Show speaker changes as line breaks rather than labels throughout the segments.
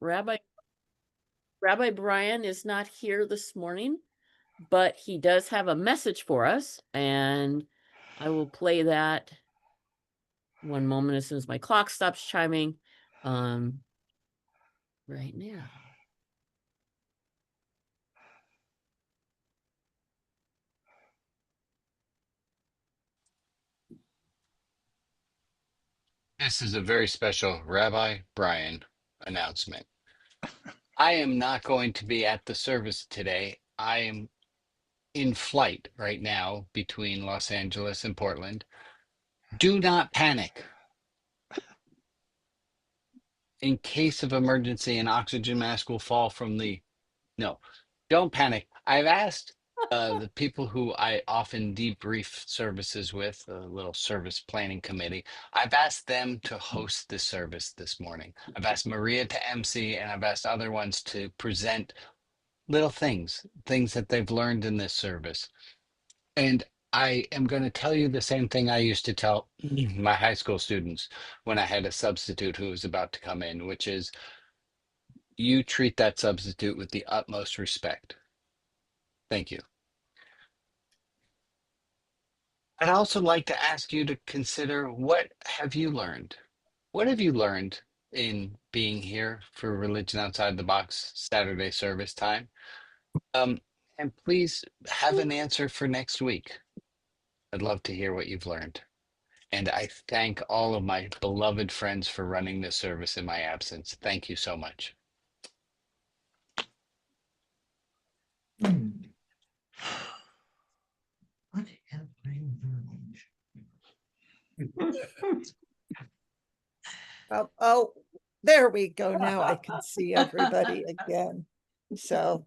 Rabbi Brian is not here this morning, but he does have a message for us, and I will play that one moment as soon as my clock stops chiming. Right now.
This is a very special Rabbi Brian announcement. I am not going to be at the service today. I am in flight right now between Los Angeles and Portland. Do not panic. In case of emergency, an oxygen mask will fall from the. No, don't panic. I've asked the people who I often debrief services with, the little service planning committee, I've asked them to host this service this morning. I've asked Maria to MC, and I've asked other ones to present little things, things that they've learned in this service. And I am going to tell you the same thing I used to tell my high school students when I had a substitute who was about to come in, which is you treat that substitute with the utmost respect. Thank you. I'd also like to ask you to consider, what have you learned? What have you learned in being here for Religion Outside the Box Saturday service time? And please have an answer for next week. I'd love to hear what you've learned. And I thank all of my beloved friends for running this service in my absence. Thank you so much.
What have I learned? Oh, there we go. Now I can see everybody again. So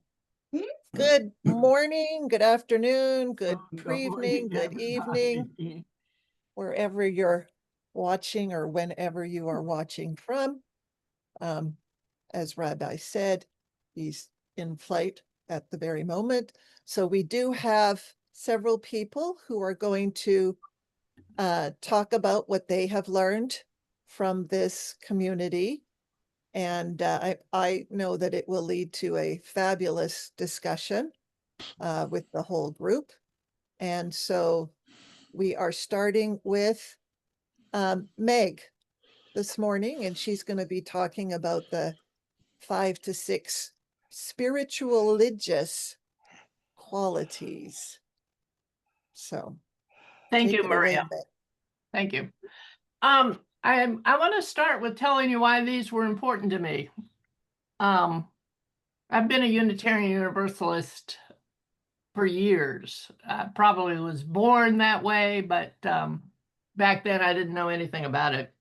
good morning, good afternoon, good evening, good evening, wherever you're watching or whenever you are watching from. As Rabbi said, he's in flight at the very moment. So we do have several people who are going to talk about what they have learned from this community. And I know that it will lead to a fabulous discussion with the whole group. And so we are starting with Meg this morning, and she's going to be talking about the 5 to 6 spiritualigious qualities. So
thank you,
take it
Maria.
away, Meg.
Thank you. I want to start with telling you why these were important to me. I've been a Unitarian Universalist for years. I probably was born that way, but back then I didn't know anything about it.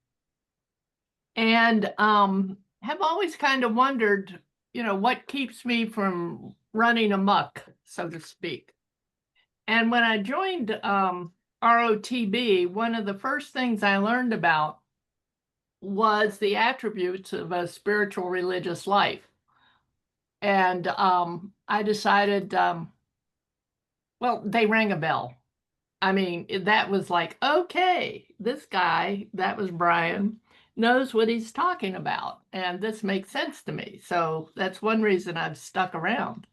And have always kind of wondered, what keeps me from running amok, so to speak. And when I joined ROTB, one of the first things I learned about was the attributes of a spiritual religious life. And I decided, well, they rang a bell. I mean, that was like, okay, this guy, that was Brian, knows what he's talking about. And this makes sense to me. So that's one reason I've stuck around.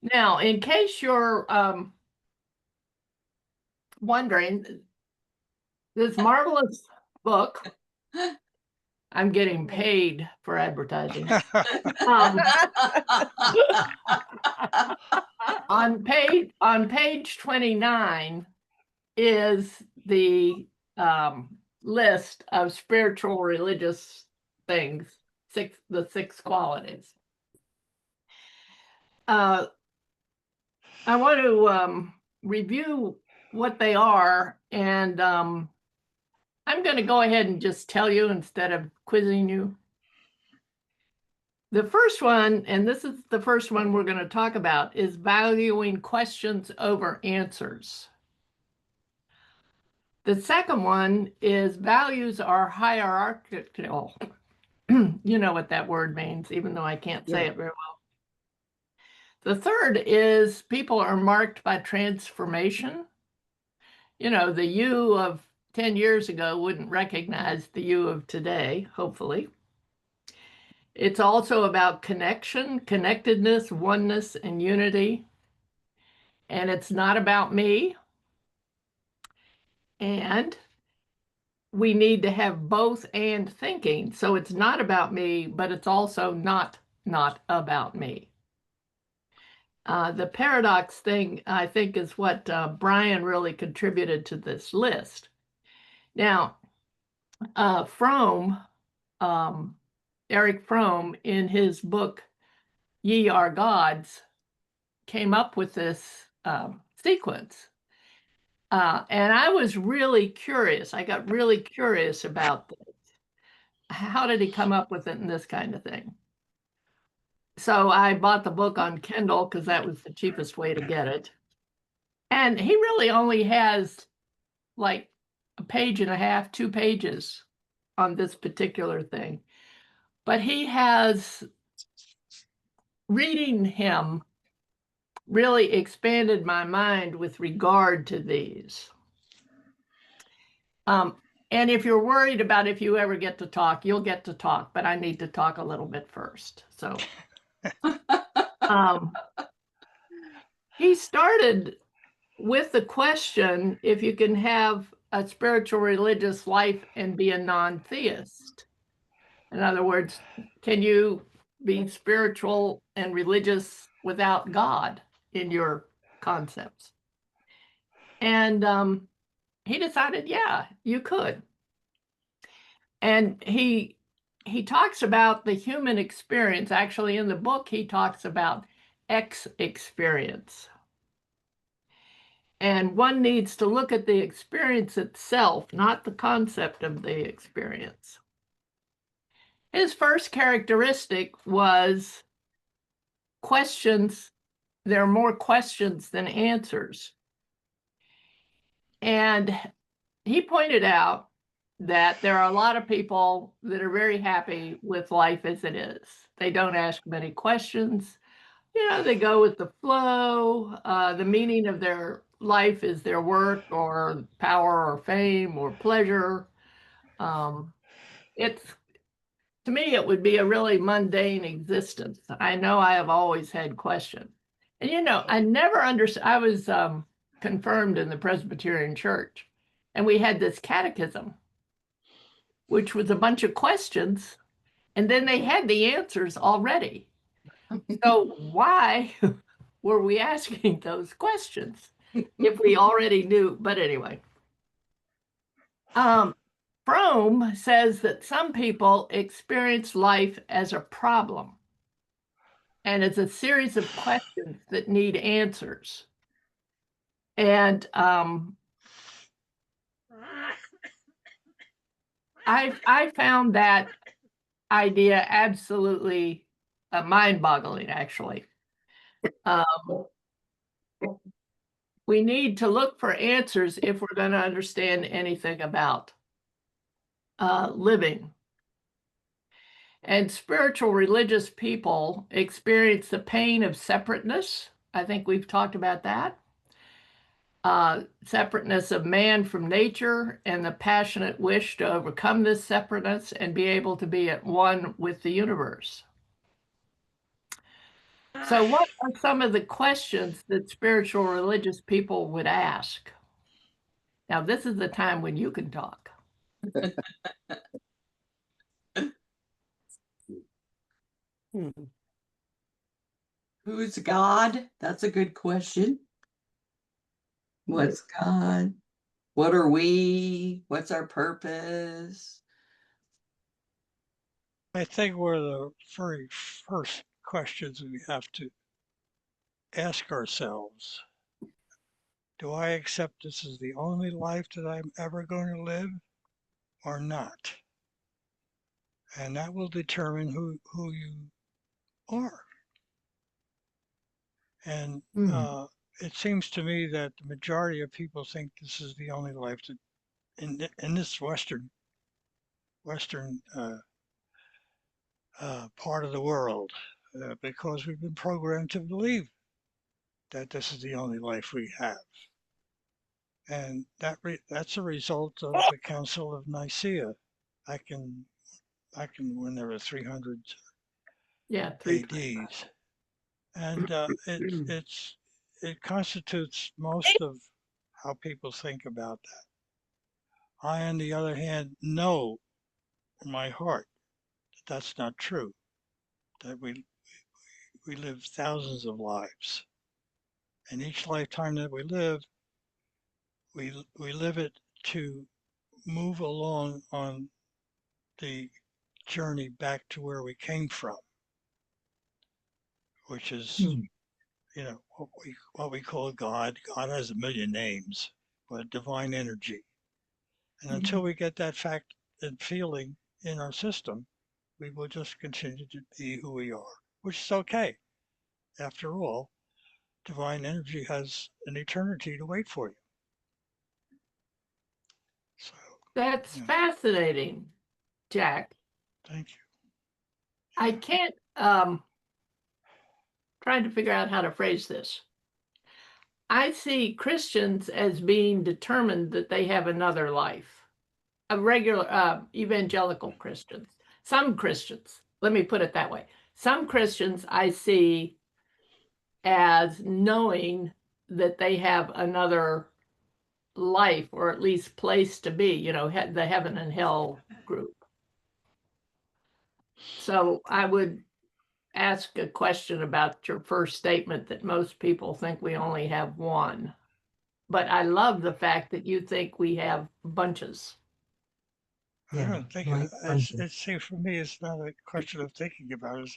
Now, in case you're wondering, this marvelous book, I'm getting paid for advertising. On page 29 is the list of spiritual religious things, the 6 qualities. I want to review what they are, and I'm going to go ahead and just tell you instead of quizzing you. The first one, and this is the first one we're going to talk about, is valuing questions over answers. The second one is values are hierarchical. You know what that word means, even though I can't say it very well. The third is people are marked by transformation. The you of 10 years ago wouldn't recognize the you of today, hopefully. It's also about connection, connectedness, oneness, and unity. And it's not about me. And we need to have both and thinking. So it's not about me, but it's also not about me. The paradox thing, I think, is what Brian really contributed to this list. Now, Fromm, Eric Fromm, in his book, Ye Are Gods, came up with this sequence. And I was really curious. I got really curious about this. How did he come up with it and this kind of thing? So I bought the book on Kindle because that was the cheapest way to get it. And he really only has like a page and a half, 2 pages on this particular thing. But he has, reading him really expanded my mind with regard to these. And if you're worried about if you ever get to talk, you'll get to talk, but I need to talk a little bit first. So he started with the question if you can have a spiritual religious life and be a non-theist. In other words, can you be spiritual and religious without God in your concepts? And he decided, yeah, you could. And he talks about the human experience. Actually, in the book, he talks about experience. And one needs to look at the experience itself, not the concept of the experience. His first characteristic was questions. There are more questions than answers. And he pointed out that there are a lot of people that are very happy with life as it is. They don't ask many questions. You know, they go with the flow. The meaning of their life is their work or power or fame or pleasure. It's, to me, it would be a really mundane existence. I know I have always had questions. And, you know, I never understood. I was confirmed in the Presbyterian Church, and we had this catechism, which was a bunch of questions, and then they had the answers already. So why were we asking those questions if we already knew? But anyway, Fromm says that some people experience life as a problem, and it's a series of questions that need answers. And I found that idea absolutely mind-boggling, actually. We need to look for answers if we're going to understand anything about living. And spiritual religious people experience the pain of separateness. I think we've talked about that. Separateness of man from nature and the passionate wish to overcome this separateness and be able to be at one with the universe. So what are some of the questions that spiritual religious people would ask? Now, this is the time when you can talk.
Who's God? That's a good question. What's God? What are we? What's our purpose?
I think one of the very first questions we have to ask ourselves, do I accept this as the only life that I'm ever going to live or not? And that will determine who you are. And it seems to me that the majority of people think this is the only life that in this Western part of the world, because we've been programmed to believe that this is the only life we have. And that's a result of the Council of Nicaea back in when there were 300
Yeah,
ADs. And it constitutes most of how people think about that. I, on the other hand, know in my heart that that's not true, that we live thousands of lives. And each lifetime that we live it to move along on the journey back to where we came from, which is, what we call God. God has a million names, but divine energy. And until we get that fact and feeling in our system, we will just continue to be who we are, which is okay. After all, divine energy has an eternity to wait for you. So,
That's
yeah,
fascinating, Jack.
thank you.
I can't trying to figure out how to phrase this. I see Christians as being determined that they have another life. A regular evangelical Christians. Some Christians, let me put it that way. Some Christians I see as knowing that they have another life, or at least place to be, the heaven and hell group. So I would ask a question about your first statement that most people think we only have one. But I love the fact that you think we have bunches.
I
Yeah,
don't think
like
see, for me, it's not a question of thinking about it.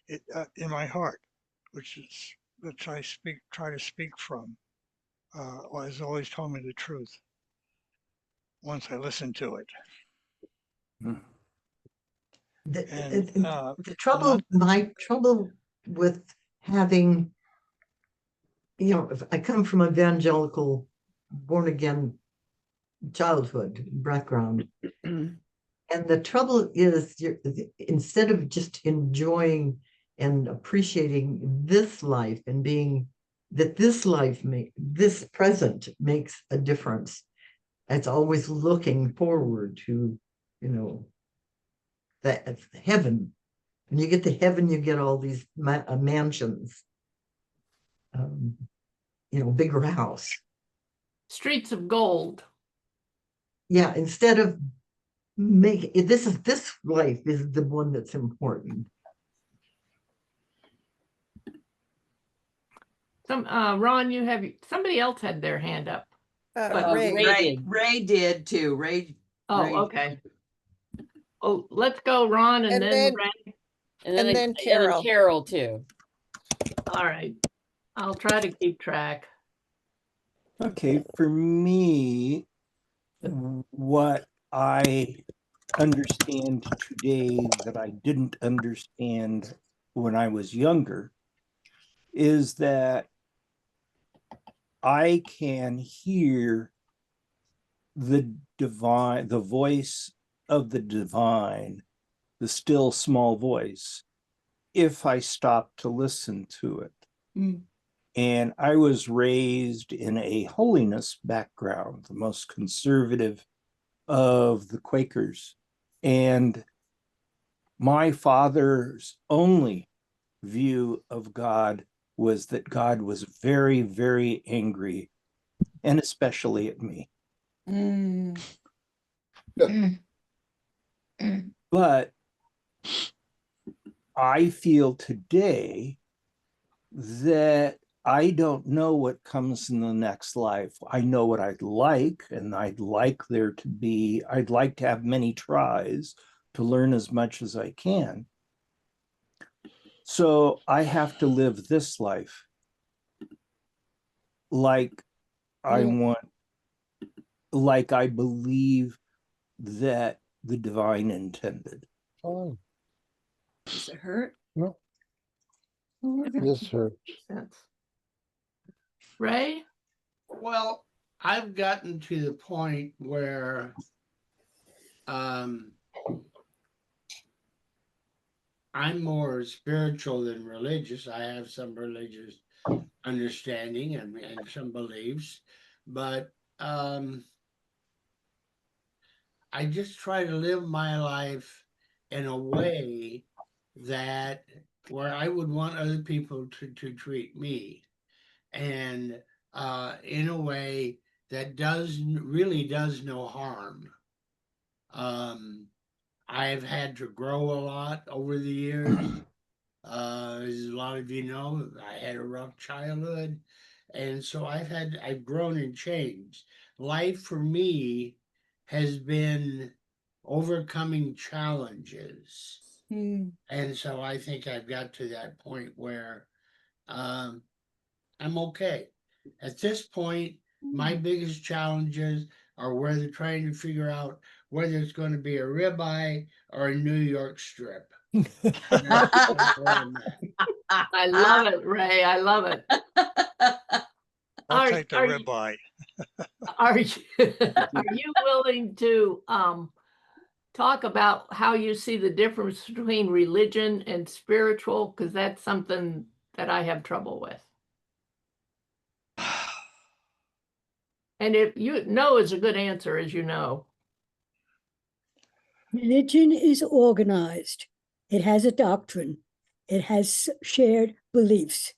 It's in my heart, which I try to speak from, has always told me the truth once I listen to it. And
the trouble, my trouble with having, if I come from evangelical, born again childhood background, and the trouble is, instead of just enjoying and appreciating this life and being that this present makes a difference, it's always looking forward to, that heaven. When you get to heaven, you get all these mansions, bigger house.
Streets of gold.
Yeah, instead of this life is the one that's important.
Ron, somebody else had their hand up. But
Ray did too. Ray.
Okay. Oh, let's go, Ron, and then Ray.
And then Carol too.
All right. I'll try to keep track.
Okay, for me, what I understand today that I didn't understand when I was younger is that I can hear the divine, the voice of the divine, the still small voice, if I stop to listen to it. And I was raised in a holiness background, the most conservative of the Quakers. And my father's only view of God was that God was very, very angry, and especially at me. But I feel today that I don't know what comes in the next life. I know what I'd like, and I'd like to have many tries to learn as much as I can. So I have to live this life like I want, like I believe that the divine intended.
Oh,
Does it hurt?
no, this hurts.
Ray?
Well, I've gotten to the point where I'm more spiritual than religious. I have some religious understanding and some beliefs, but I just try to live my life in a way that where I would want other people to treat me, and in a way that really does no harm. I've had to grow a lot over the years. As a lot of you know, I had a rough childhood, and so I've grown and changed. Life for me has been overcoming challenges. And so I think I've got to that point where I'm okay. At this point, my biggest challenges are where they're trying to figure out whether it's going to be a ribeye or a New York strip. That's where I'm at.
I love it, Ray. I love it.
I'll
Are-
take the
are you-
ribeye.
Are you willing to talk about how you see the difference between religion and spiritual? Because that's something that I have trouble with. And if you know is a good answer, as you know.
Religion is organized. It has a doctrine. It has shared beliefs.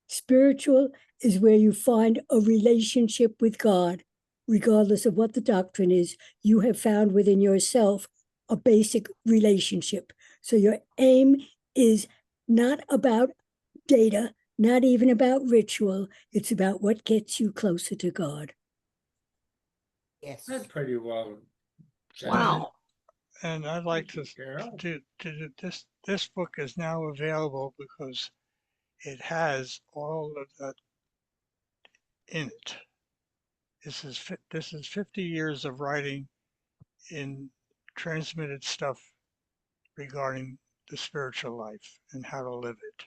Spiritual is where you find a relationship with God, regardless of what the doctrine is. You have found within yourself a basic relationship. So your aim is not about data, not even about ritual. It's about what gets you closer to God.
Yes.
That's pretty well said.
Wow.
And I'd like to
Carol?
do this book is now available because it has all of that in it. This is 50 years of writing in transmitted stuff regarding the spiritual life and how to live it.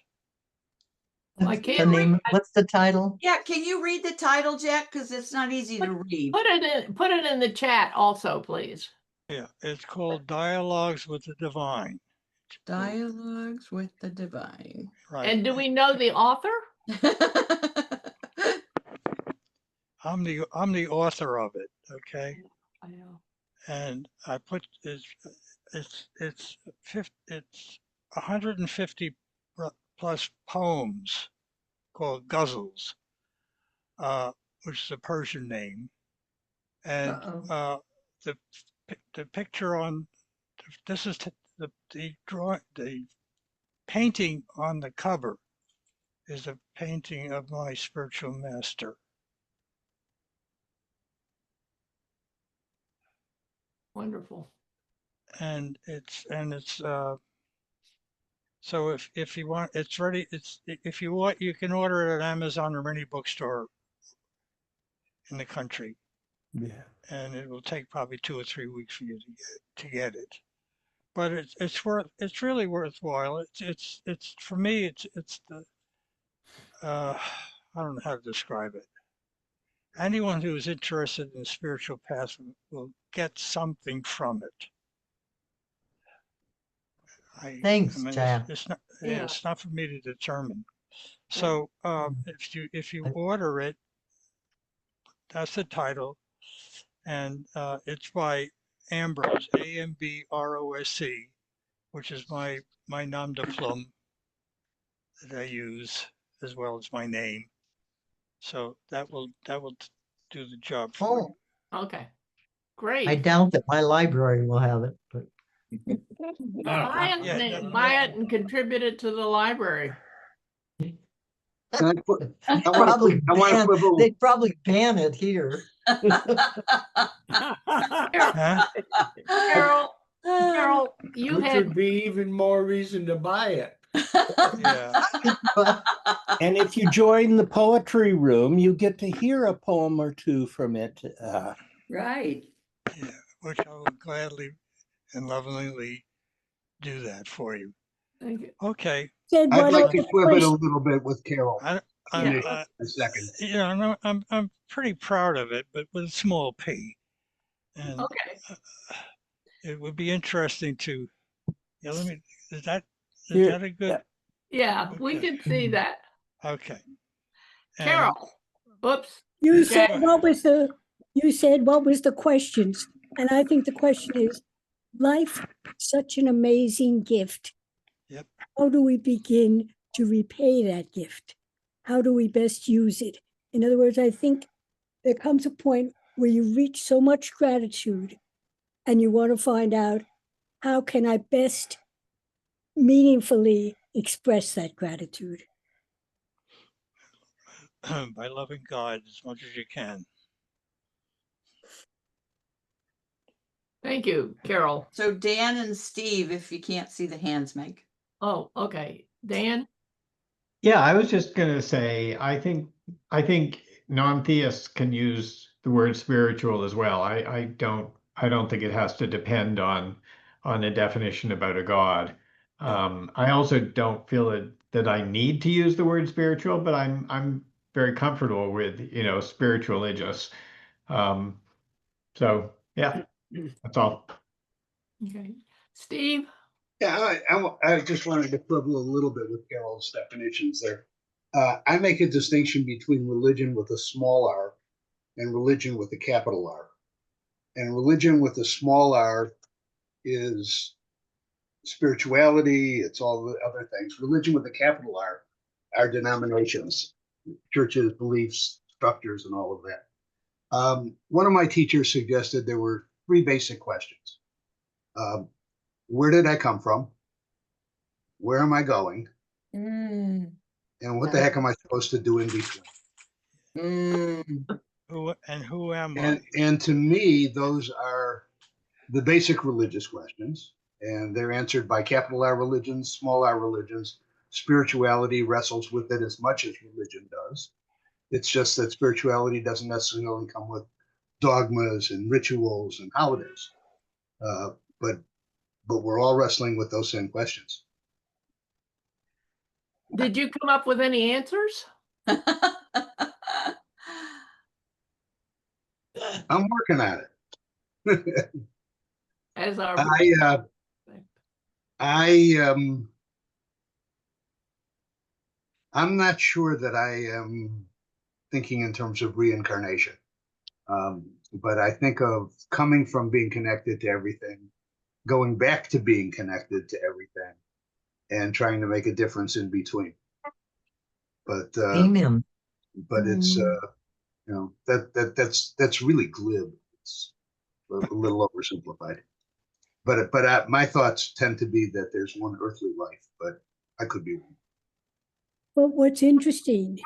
I
What's the
can't
name?
read.
What's the title?
Yeah, can you read the title, Jack? Because it's not easy to read.
Put it in the chat also, please.
Yeah, it's called Dialogues with the Divine.
Dialogues with the Divine.
Right.
And do we know the author?
I'm the author of it. Okay.
I know.
And I put it's 150 plus poems called ghazals, which is a Persian name, and the picture on this is the painting on the cover is a painting of my spiritual master.
Wonderful.
And it's so if you want, it's ready. If you want, you can order it at Amazon or any bookstore in the country.
Yeah.
And it will take probably 2 or 3 weeks for you to get it. But it's really worthwhile. It's for me. It's the I don't know how to describe it. Anyone who is interested in the spiritual path will get something from it.
Thanks, Jack.
It's not.
Yeah.
Yeah, it's not for me to determine. So if you order it, that's the title, and it's by Ambrose, Ambrose, which is my nom de plume that I use as well as my name. So that will do the job for you.
Okay.
I
Great.
doubt that my library will have it, but
Buy it,
Yeah,
and buy it and contribute it to the library.
they'd probably ban it here.
Huh?
Carol, you
Which
had
would be even more reason to buy it.
Yeah.
And if you join the poetry room, you get to hear a poem or two from it.
Right.
Yeah, which I will gladly and lovingly do that for you.
thank you.
Okay.
Said
I'd
one
like
of
to
the
quibble a
questions-
little bit with Carol.
I'm,
A second.
you know, I'm pretty proud of it, but with a small p. And
Okay.
it would be interesting to. Yeah, is that
Here-
a good?
Yeah, we
Okay.
can see that.
Okay. And-
Carol. Oops.
You
Jack.
said what was the questions? And I think the question is, life, such an amazing gift.
Yep.
How do we begin to repay that gift? How do we best use it? In other words, I think there comes a point where you reach so much gratitude and you want to find out, how can I best meaningfully express that gratitude?
By loving God as much as you can.
Thank you, Carol.
So Dan and Steve, if you can't see the hands, Meg.
Oh, okay. Dan?
Yeah, I was just gonna say, I think non-theists can use the word spiritual as well. I don't think it has to depend on a definition about a God. I also don't feel that I need to use the word spiritual, but I'm very comfortable with, spiritualigious. So yeah, that's all.
Okay. Steve?
Yeah, I just wanted to quibble a little bit with Carol's definitions there. I make a distinction between religion with a small r and religion with a capital R. And religion with a small r is spirituality, it's all the other things. Religion with a capital R are denominations, churches, beliefs, structures, and all of that. One of my teachers suggested there were three basic questions. Where did I come from? Where am I going? And what the heck am I supposed to do in between?
Who am I?
And to me, those are the basic religious questions, and they're answered by capital R religions, small r religions. Spirituality wrestles with it as much as religion does. It's just that spirituality doesn't necessarily come with dogmas and rituals and holidays. But we're all wrestling with those same questions.
Did you come up with any answers?
I'm working on it.
As our
I'm not sure that I am thinking in terms of reincarnation. But I think of coming from being connected to everything, going back to being connected to everything, and trying to make a difference in between. But
Amen.
But it's that's really glib. It's a little oversimplified. But my thoughts tend to be that there's one earthly life, but I could be wrong.
But what's interesting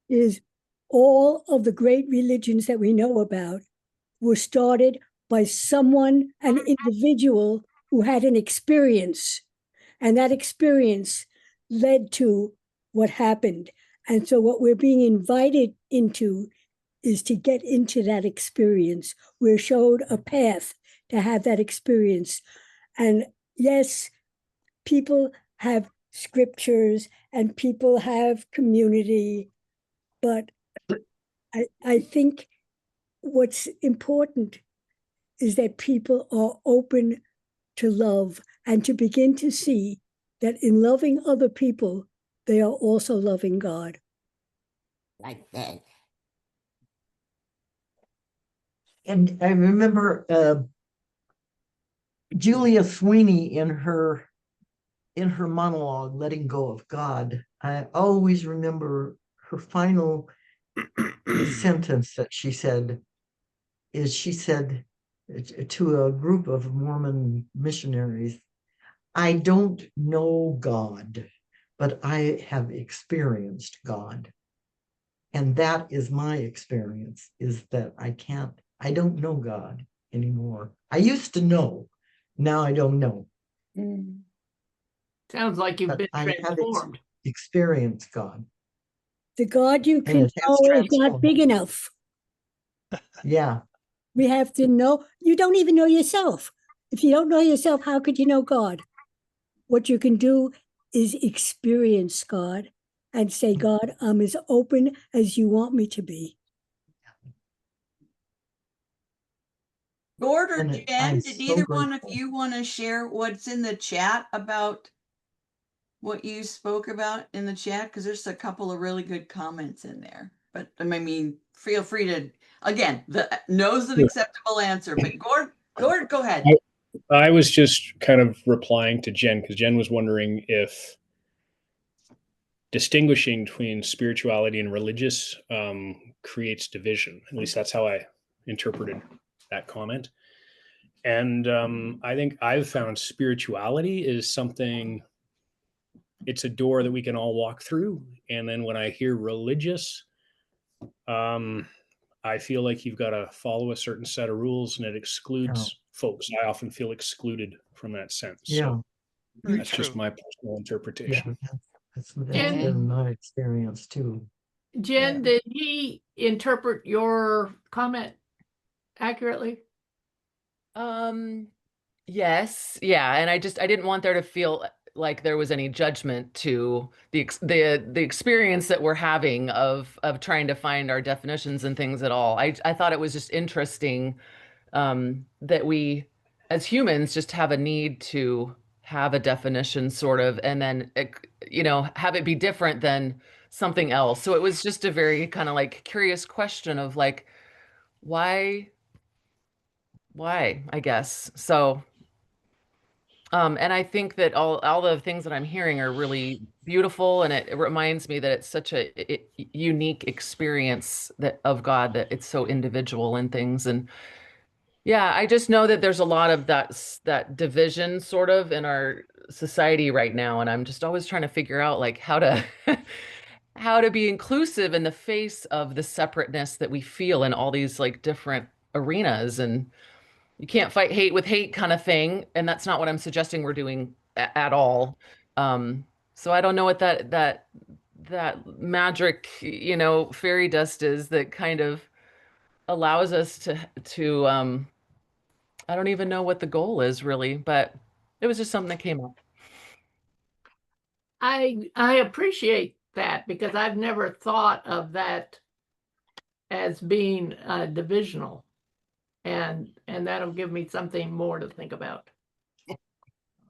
is all of the great religions that we know about were started by someone, an individual who had an experience, and that experience led to what happened. And so what we're being invited into is to get into that experience. We're showed a path to have that experience. And yes, people have scriptures and people have community, but I think what's important is that people are open to love and to begin to see that in loving other people, they are also loving God.
Like that. And I remember Julia Sweeney in her monologue, Letting Go of God. I always remember her final sentence that she said to a group of Mormon missionaries, I don't know God, but I have experienced God. And that is my experience, is that I don't know God anymore. I used to know, now I don't know.
Sounds like you've been transformed.
Experienced God.
The God you can know is not big enough.
Yeah.
We have to know. You don't even know yourself. If you don't know yourself, how could you know God? What you can do is experience God and say, God, I'm as open as you want me to be.
Gord or Jen, did either one of you want to share what's in the chat about what you spoke about in the chat? Because there's a couple of really good comments in there. But I mean, feel free to, again, the no's an acceptable answer. But Gord, go ahead.
I was just kind of replying to Jen because Jen was wondering if distinguishing between spirituality and religious creates division. At least that's how I interpreted that comment. And I think I've found spirituality is something, it's a door that we can all walk through. And then when I hear religious, I feel like you've got to follow a certain set of rules and it excludes folks. I often feel excluded from that sense. So that's just my personal interpretation.
That's been my experience too.
Jen, did he interpret your comment accurately?
Yes. Yeah. And I didn't want there to feel like there was any judgment to the experience that we're having of trying to find our definitions and things at all. I thought it was just interesting that we as humans just have a need to have a definition sort of, and then, have it be different than something else. So it was just a very kind of like curious question of like, why, I guess. So, and I think that all the things that I'm hearing are really beautiful, and it reminds me that it's such a unique experience of God, that it's so individual and things. And yeah, I just know that there's a lot of that division sort of in our society right now, and I'm just always trying to figure out like how to how to be inclusive in the face of the separateness that we feel in all these like different arenas. And you can't fight hate with hate kind of thing, and that's not what I'm suggesting we're doing at all. So I don't know what that magic, fairy dust is that kind of allows us to I don't even know what the goal is really, but it was just something that came up.
I appreciate that because I've never thought of that as being divisional, and that'll give me something more to think about.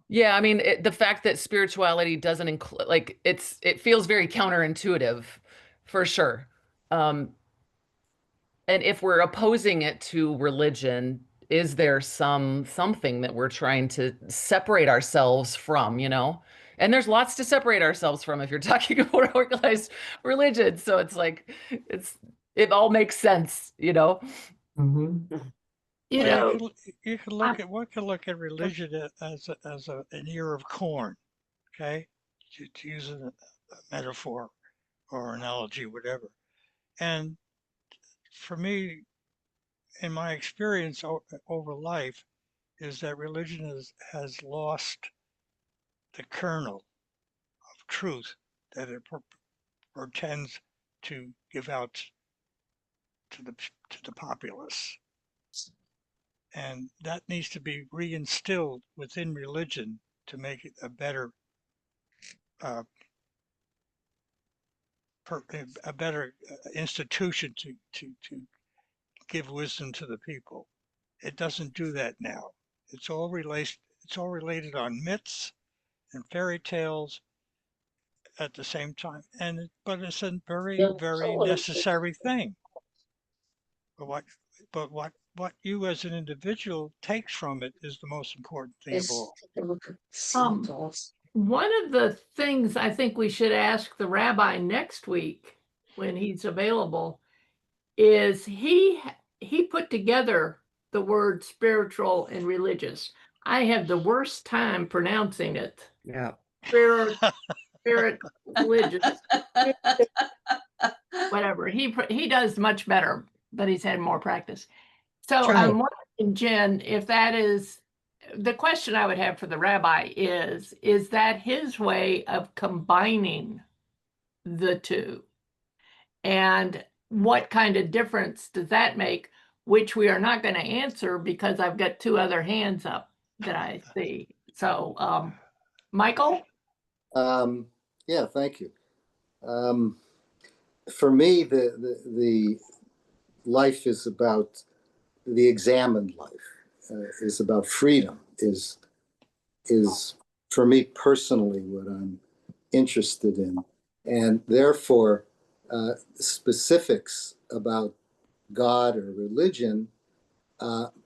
Yeah, I mean, the fact that spirituality doesn't include, like, it feels very counterintuitive, for sure. And if we're opposing it to religion, is there something that we're trying to separate ourselves from, And there's lots to separate ourselves from if you're talking about organized religion. So it's like, it all makes sense,
You can look at one can look at religion as an ear of corn, okay, to use a metaphor or analogy, whatever. And for me, in my experience over life, is that religion has lost the kernel of truth that it pretends to give out to the populace. And that needs to be reinstilled within religion to make it a better institution to give wisdom to the people. It doesn't do that now. It's all related on myths and fairy tales at the same time, but it's a very, very necessary thing. But what you as an individual takes from it is the most important thing of all.
One of the things I think we should ask the rabbi next week when he's available is he put together the word spiritual and religious. I have the worst time pronouncing it.
Yeah.
Spirit, religious, whatever. He does much better, but he's had more practice. So I'm wondering, Jen, if that is the question I would have for the rabbi is that his way of combining the two? And what kind of difference does that make? Which we are not going to answer because I've got two other hands up that I see. So, Michael?
Yeah, thank you. For me, the life is about the examined life, is about freedom, is for me personally what I'm interested in. And therefore, specifics about God or religion,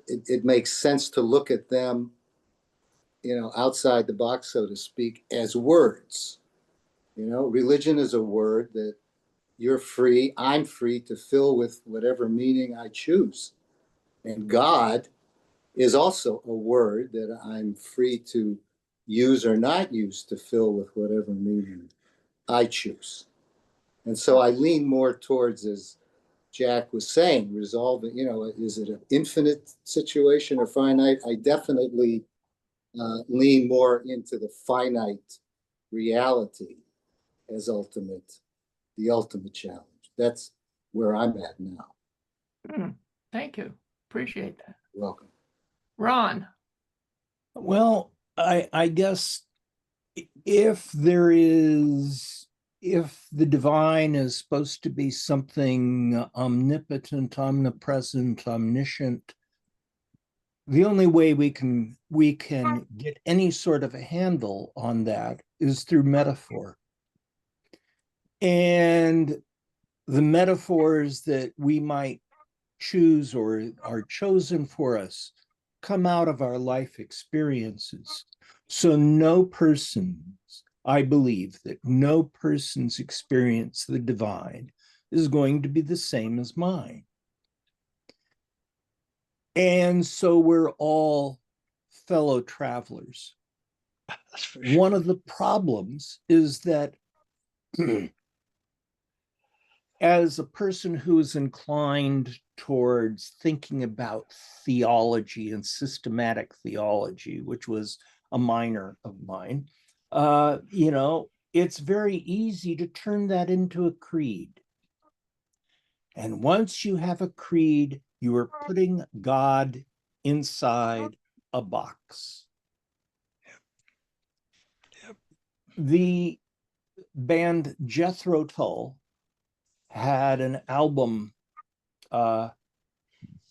it makes sense to look at them outside the box, so to speak, as words. Religion is a word that I'm free to fill with whatever meaning I choose. And God is also a word that I'm free to use or not use to fill with whatever meaning I choose. And so I lean more towards, as Jack was saying, resolving, is it an infinite situation or finite? I definitely lean more into the finite reality as the ultimate challenge. That's where I'm at now.
Thank you. Appreciate that.
You're welcome.
Ron.
Well, I guess if the divine is supposed to be something omnipotent, omnipresent, omniscient, the only way we can get any sort of a handle on that is through metaphor. And the metaphors that we might choose or are chosen for us come out of our life experiences. So I believe that no person's experience of the divine is going to be the same as mine. And so we're all fellow travelers. One of the problems is that as a person who is inclined towards thinking about theology and systematic theology, which was a minor of mine, it's very easy to turn that into a creed. And once you have a creed, you are putting God inside a box.
Yep.
The band Jethro Tull had an album, let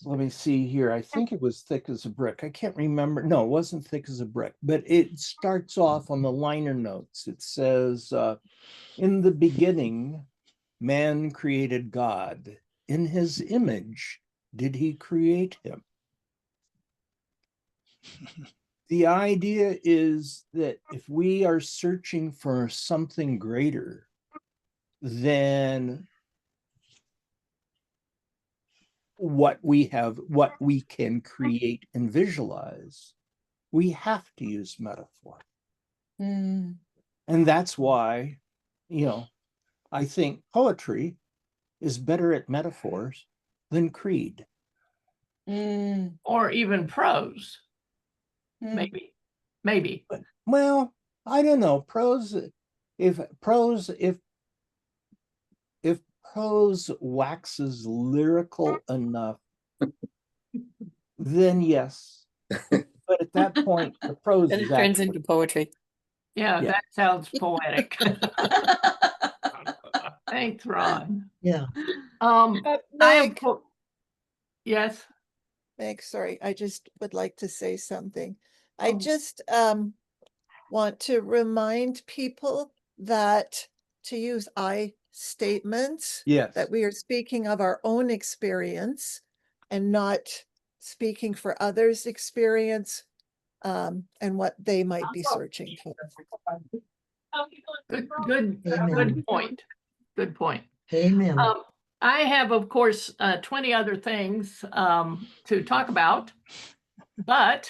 me see here, I think it was Thick as a Brick. I can't remember. No, it wasn't Thick as a Brick, but it starts off on the liner notes. It says, in the beginning, man created God. In his image did he create him. The idea is that if we are searching for something greater than what we can create and visualize, we have to use metaphor. And that's why, I think poetry is better at metaphors than creed.
Or even prose. Maybe.
Well, I don't know. Prose, if prose waxes lyrical enough, then yes. But at that point, the prose
Then it turns into poetry.
Yeah, that sounds poetic. Thanks, Ron.
Yeah.
Meg,
yes.
Meg, sorry, I just would like to say something. I just want to remind people that to use I statements,
yes,
that we are speaking of our own experience and not speaking for others' experience and what they might be searching for.
Good point. Good point.
Amen.
I have, of course, 20 other things to talk about, but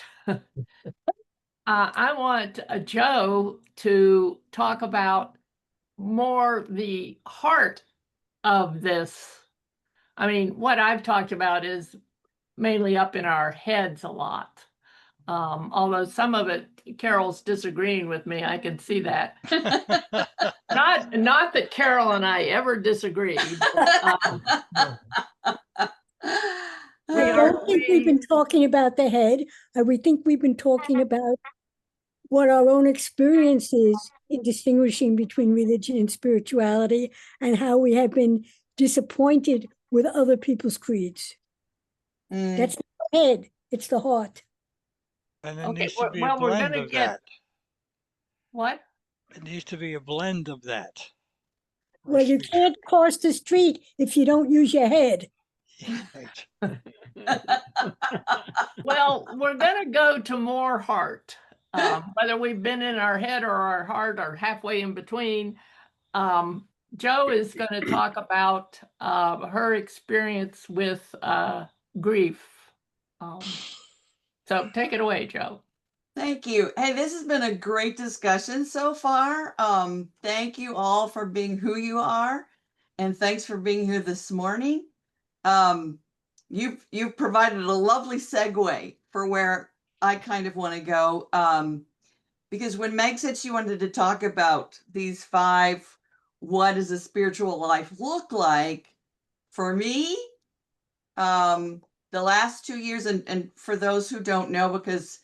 I want Joe to talk about more the heart of this. I mean, what I've talked about is mainly up in our heads a lot. Although some of it, Carol's disagreeing with me, I can see that. Not that Carol and I ever disagreed.
I don't think we've been talking about the head. We think we've been talking about what our own experience is in distinguishing between religion and spirituality, and how we have been disappointed with other people's creeds. That's not the head, it's the heart.
And there needs to be a blend of that.
What?
It needs to be a blend of that.
Well, you can't cross the street if you don't use your head.
Right.
Well, we're going to go to more heart. whether we've been in our head or our heart or halfway in between. Jo is going to talk about her experience with grief. So take it away, Jo.
Thank you. Hey, this has been a great discussion so far. Thank you all for being who you are, and thanks for being here this morning. You've provided a lovely segue for where I kind of want to go. Because when Meg said she wanted to talk about these 5, what does a spiritual life look like? For me, the last 2 years, and for those who don't know, because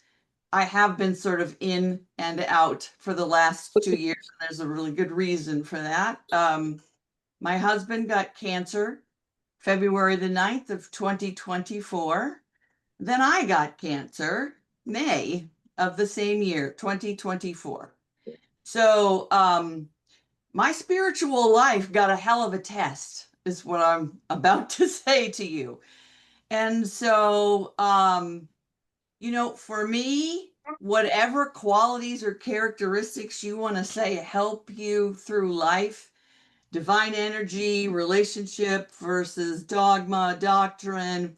I have been sort of in and out for the last 2 years, and there's a really good reason for that. My husband got cancer February the 9th of 2024. Then I got cancer May of the same year, 2024. So my spiritual life got a hell of a test, is what I'm about to say to you. And so, you know, for me, whatever qualities or characteristics you want to say help you through life, divine energy, relationship versus dogma, doctrine.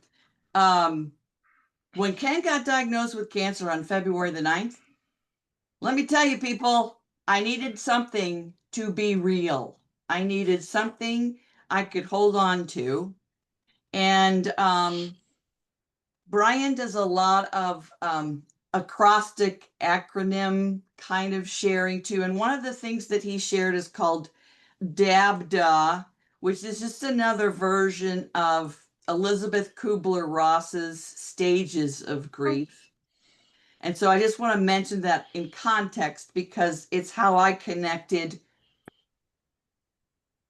When Ken got diagnosed with cancer on February the 9th, let me tell you, people, I needed something to be real. I needed something I could hold on to. And Brian does a lot of acrostic acronym kind of sharing too. And one of the things that he shared is called DABDA, which is just another version of Elizabeth Kubler-Ross's stages of grief. And so I just want to mention that in context because it's how I connected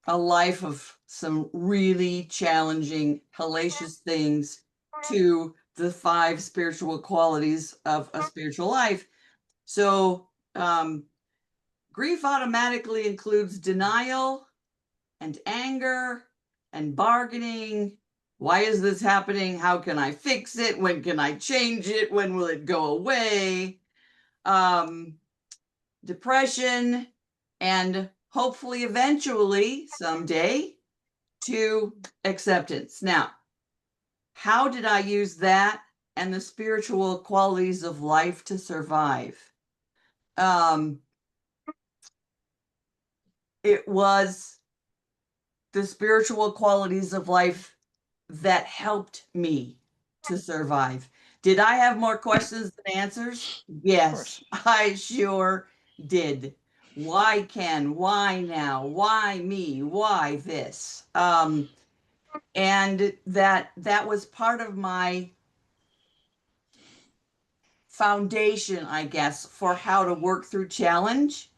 a life of some really challenging, hellacious things to the 5 spiritual qualities of a spiritual life. So grief automatically includes denial and anger and bargaining. Why is this happening? How can I fix it? When can I change it? When will it go away? Depression, and hopefully eventually someday to acceptance. Now, how did I use that and the spiritual qualities of life to survive? It was the spiritual qualities of life that helped me to survive. Did I have more questions than answers? Yes, I sure did. Why Ken? Why now? Why me? Why this? And that was part of my foundation, I guess, for how to work through challenge.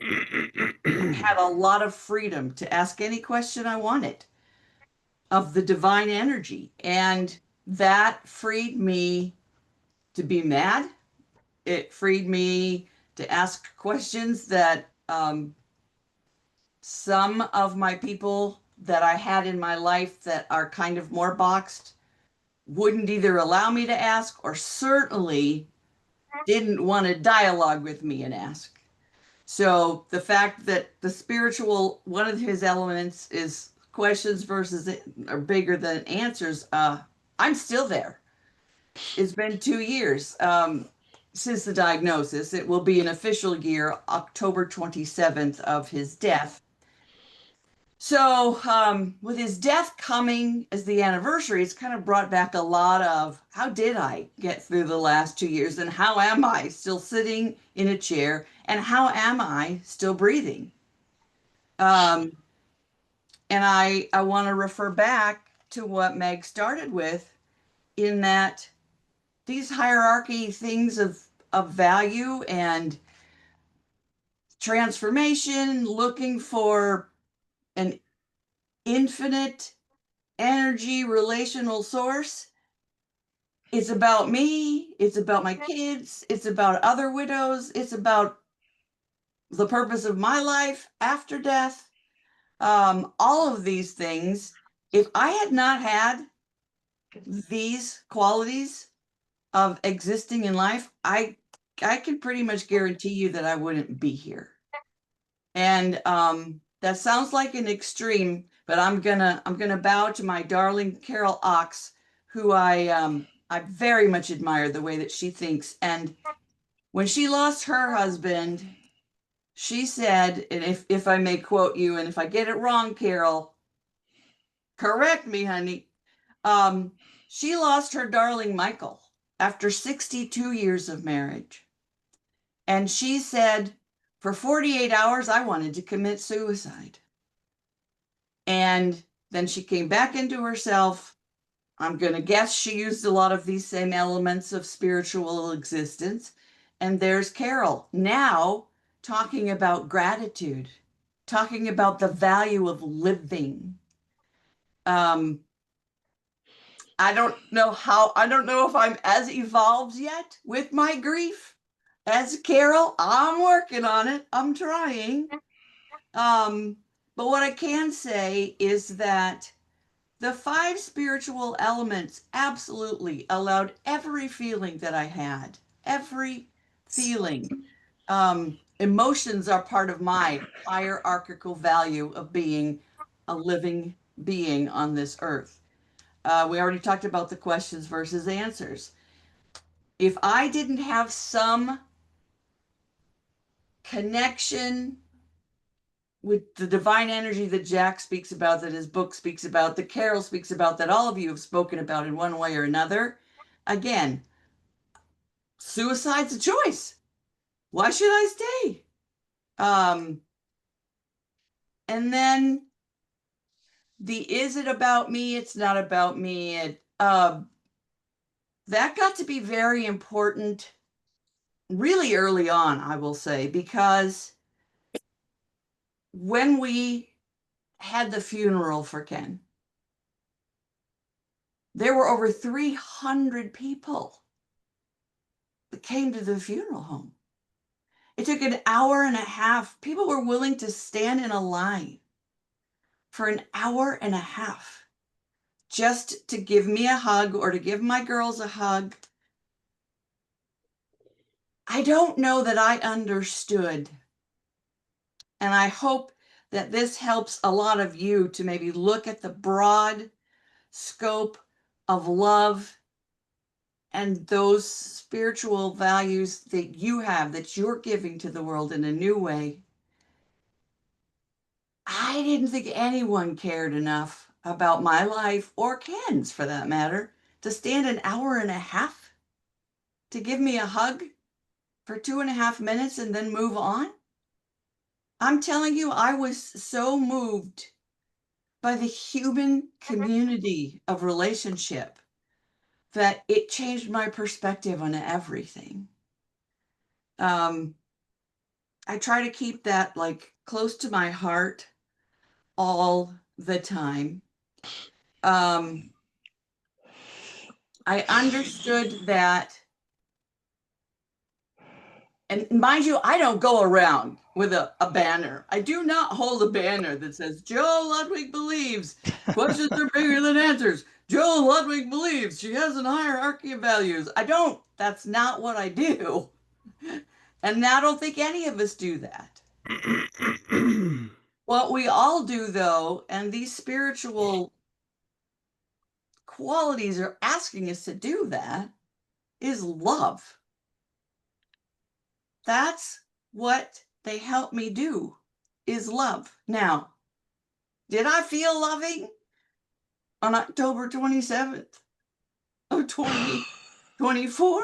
I had a lot of freedom to ask any question I wanted of the divine energy. And that freed me to be mad. It freed me to ask questions that some of my people that I had in my life that are kind of more boxed wouldn't either allow me to ask or certainly didn't want to dialogue with me and ask. So the fact that the spiritual, one of his elements is questions versus are bigger than answers. I'm still there. It's been 2 years since the diagnosis. It will be an official year, October 27th of his death. So with his death coming as the anniversary, it's kind of brought back a lot of how did I get through the last 2 years and how am I still sitting in a chair and how am I still breathing? And I want to refer back to what Meg started with in that these hierarchy things of value and transformation, looking for an infinite energy relational source. It's about me. It's about my kids. It's about other widows. It's about the purpose of my life after death. All of these things. If I had not had these qualities of existing in life, I can pretty much guarantee you that I wouldn't be here. And that sounds like an extreme, but I'm gonna bow to my darling Carol Ox, who I very much admire the way that she thinks. And when she lost her husband, she said, and if I may quote you, and if I get it wrong, Carol, correct me, honey. She lost her darling Michael after 62 years of marriage. And she said, for 48 hours, I wanted to commit suicide. And then she came back into herself. I'm going to guess she used a lot of these same elements of spiritual existence. And there's Carol now talking about gratitude, talking about the value of living. I don't know if I'm as evolved yet with my grief as Carol. I'm working on it. I'm trying. But what I can say is that the 5 spiritual elements absolutely allowed every feeling that I had, every feeling. Emotions are part of my hierarchical value of being a living being on this earth. We already talked about the questions versus answers. If I didn't have some connection with the divine energy that Jack speaks about, that his book speaks about, that Carol speaks about, that all of you have spoken about in one way or another, again, suicide's a choice. Why should I stay? And then is it about me? It's not about me. That got to be very important really early on, I will say, because when we had the funeral for Ken, there were over 300 people that came to the funeral home. It took an hour and a half. People were willing to stand in a line for an hour and a half just to give me a hug or to give my girls a hug. I don't know that I understood. And I hope that this helps a lot of you to maybe look at the broad scope of love and those spiritual values that you have, that you're giving to the world in a new way. I didn't think anyone cared enough about my life, or Ken's for that matter, to stand an hour and a half to give me a hug for 2.5 minutes and then move on. I'm telling you, I was so moved by the human community of relationship that it changed my perspective on everything. I try to keep that like close to my heart all the time. I understood that, and mind you, I don't go around with a banner. I do not hold a banner that says, Joe Ludwig believes questions are bigger than answers. Joe Ludwig believes she has a hierarchy of values. I don't. That's not what I do. And I don't think any of us do that. What we all do, though, and these spiritual qualities are asking us to do that, is love. That's what they help me do, is love. Now, did I feel loving on October 27th of 2024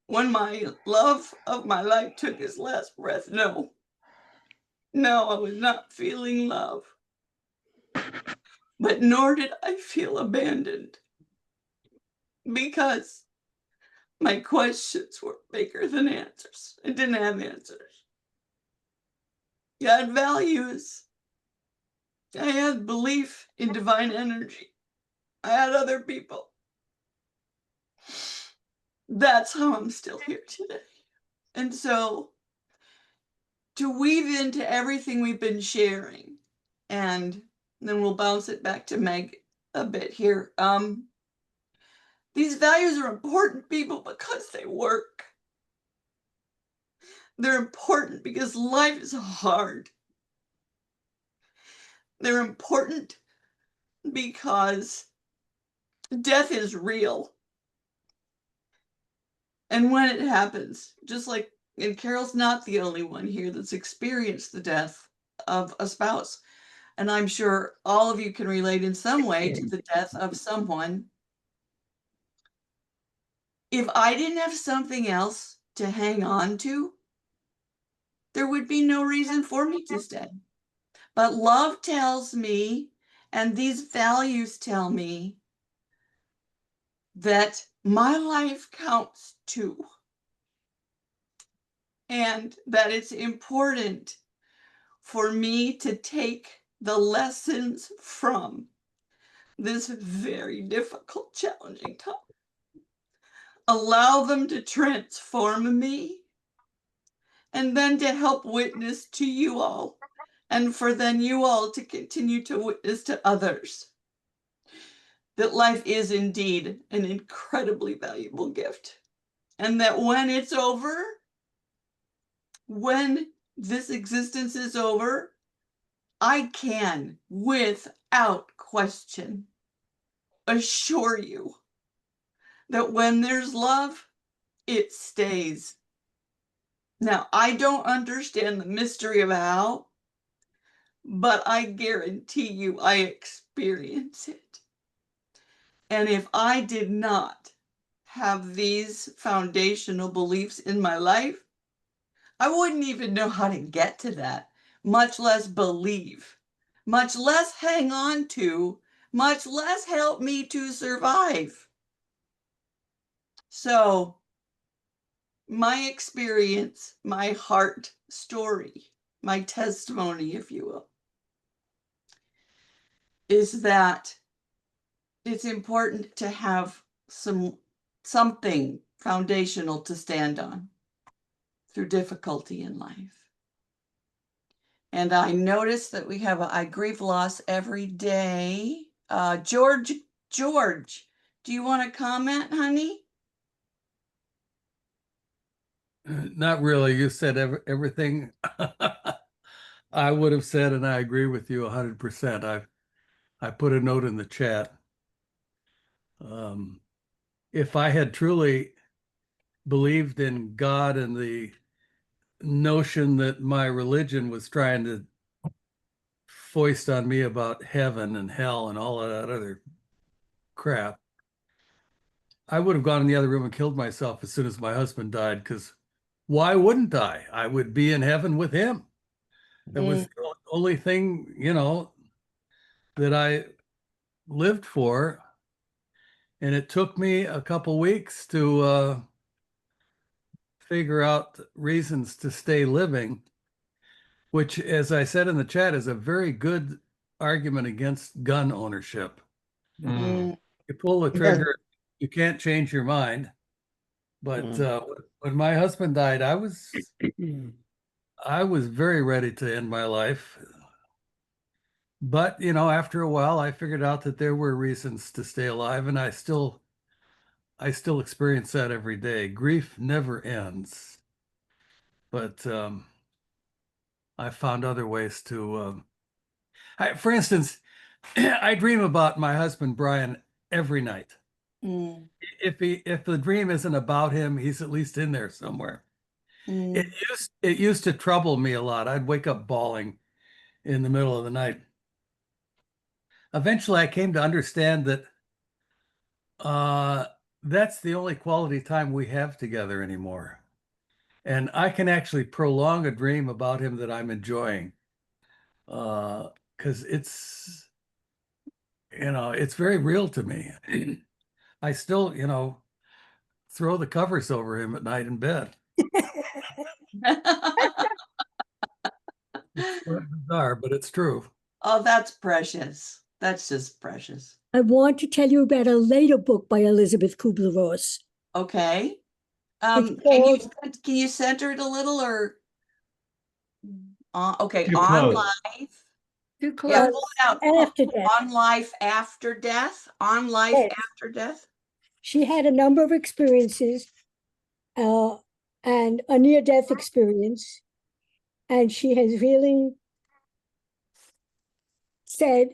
when my love of my life took his last breath? No. No, I was not feeling love. But nor did I feel abandoned, because my questions were bigger than answers. I didn't have answers. I had values. I had belief in divine energy. I had other people. That's how I'm still here today. And so, to weave into everything we've been sharing, and then we'll bounce it back to Meg a bit here. These values are important, people, because they work. They're important because life is hard. They're important because death is real. And when it happens, just like, and Carol's not the only one here that's experienced the death of a spouse. And I'm sure all of you can relate in some way to the death of someone. If I didn't have something else to hang on to, there would be no reason for me to stay. But love tells me, and these values tell me, that my life counts too. And that it's important for me to take the lessons from this very difficult, challenging time. Allow them to transform me, and then to help witness to you all, and for then you all to continue to witness to others that life is indeed an incredibly valuable gift. And that when it's over, when this existence is over, I can, without question, assure you that when there's love, it stays. Now, I don't understand the mystery of how, but I guarantee you I experience it. And if I did not have these foundational beliefs in my life, I wouldn't even know how to get to that, much less believe, much less hang on to, much less help me to survive. So, my experience, my heart story, my testimony, if you will, is that it's important to have something foundational to stand on through difficulty in life. And I notice that we have I grieve loss every day. George, do you want to comment, honey?
Not really. You said everything I would have said, and I agree with you 100%. I put a note in the chat. If I had truly believed in God and the notion that my religion was trying to foist on me about heaven and hell and all of that other crap, I would have gone in the other room and killed myself as soon as my husband died, because why wouldn't I? I would be in heaven with him. That was the only thing, that I lived for. And it took me a couple weeks to figure out reasons to stay living, which, as I said in the chat, is a very good argument against gun ownership. You pull the trigger, you can't change your mind. But when my husband died, I was very ready to end my life. But, after a while, I figured out that there were reasons to stay alive, and I still experience that every day. Grief never ends. But I found other ways to, for instance, I dream about my husband, Brian, every night. If the dream isn't about him, he's at least in there somewhere. It used to trouble me a lot. I'd wake up bawling in the middle of the night. Eventually, I came to understand that that's the only quality time we have together anymore. And I can actually prolong a dream about him that I'm enjoying, because it's very real to me. I still, throw the covers over him at night in bed. It's bizarre, but it's true.
Oh, that's precious. That's just precious.
I want to tell you about a later book by Elizabeth Kubler-Ross.
Okay.
It's
Can
called-
you center it a little, or okay,
Too
on
close.
life?
Too close.
Yeah, pull it out.
After death.
On life after death. On life
Yes.
after death.
She had a number of experiences and a near-death experience. And she has really said,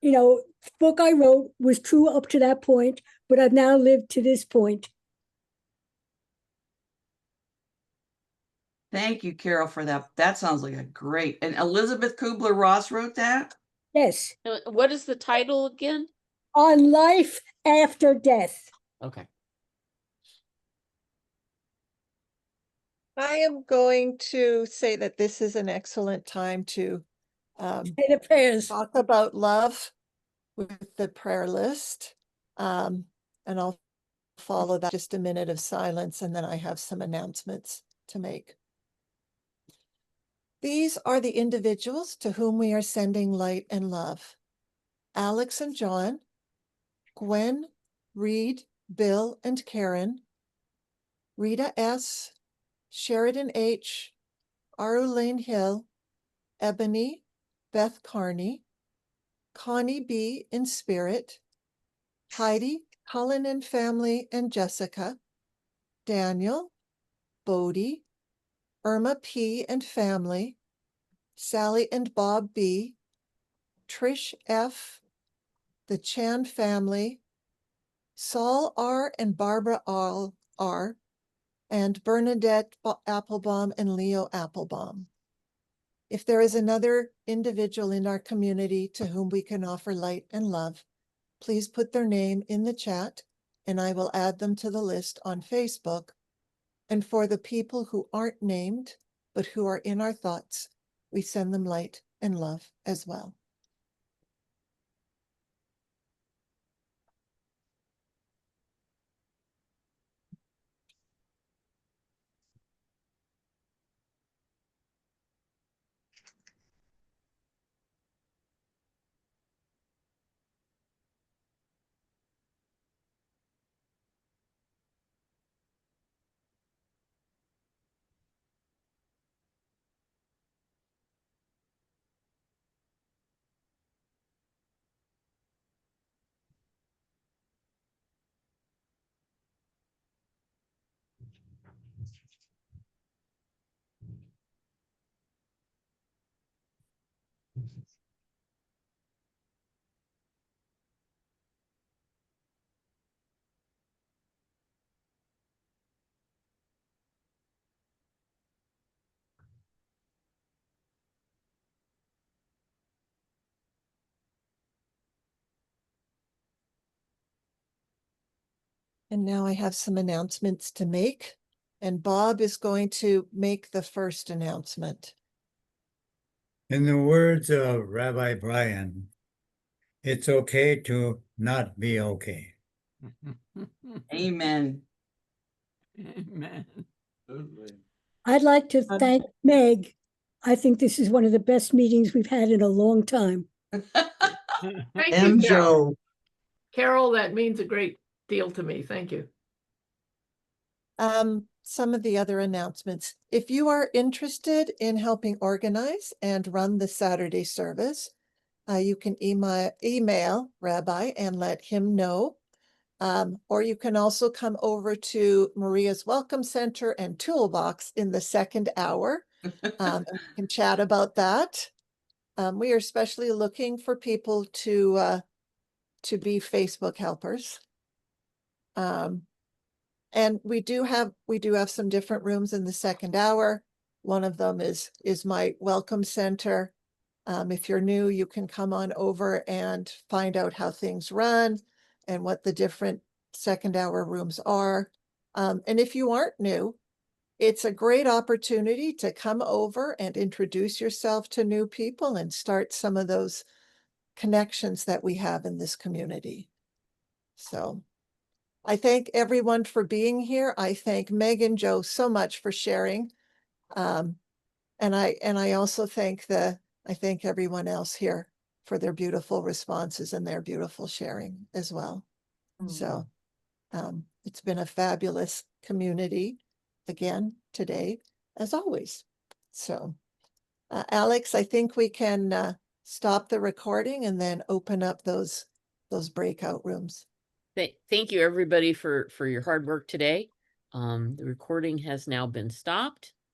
you know, the book I wrote was true up to that point, but I've now lived to this point.
Thank you, Carol, for that. That sounds like a great. And Elizabeth Kubler-Ross wrote that?
Yes.
What is the title again?
On Life After Death.
Okay.
I am going to say that this is an excellent time to
Say the prayers.
talk about love with the prayer list. And I'll follow that just a minute of silence, and then I have some announcements to make. These are the individuals to whom we are sending light and love: Alex and John, Gwen, Reed, Bill, and Karen, Rita S., Sheridan H., Aru Lane Hill, Ebony, Beth Carney, Connie B. in spirit, Heidi, Cullen and family, and Jessica, Daniel, Bodie, Irma P. and family, Sally and Bob B., Trish F., the Chan family, Saul R. and Barbara R., and Bernadette Applebaum and Leo Applebaum. If there is another individual in our community to whom we can offer light and love, please put their name in the chat and I will add them to the list on Facebook. And for the people who aren't named, but who are in our thoughts, we send them light and love as well. And now I have some announcements to make, and Bob is going to make the first announcement.
In the words of Rabbi Brian, it's okay to not be okay.
Amen.
Amen.
I'd like to thank Meg. I think this is one of the best meetings we've had in a long time.
Thank
And
you, Carol.
Joe.
Carol, that means a great deal to me. Thank you.
Some of the other announcements. If you are interested in helping organize and run the Saturday service, you can email Rabbi and let him know. Or you can also come over to Maria's Welcome Center and Toolbox in the second hour. And we can chat about that. We are especially looking for people to be Facebook helpers. And we do have some different rooms in the second hour. One of them is my Welcome Center. If you're new, you can come on over and find out how things run and what the different second hour rooms are. And if you aren't new, it's a great opportunity to come over and introduce yourself to new people and start some of those connections that we have in this community. So I thank everyone for being here. I thank Meg and Joe so much for sharing. And I also thank everyone else here for their beautiful responses and their beautiful sharing as well. So it's been a fabulous community again today, as always. So Alex, I think we can stop the recording and then open up those breakout rooms.
Thank you, everybody, for your hard work today. The recording has now been stopped.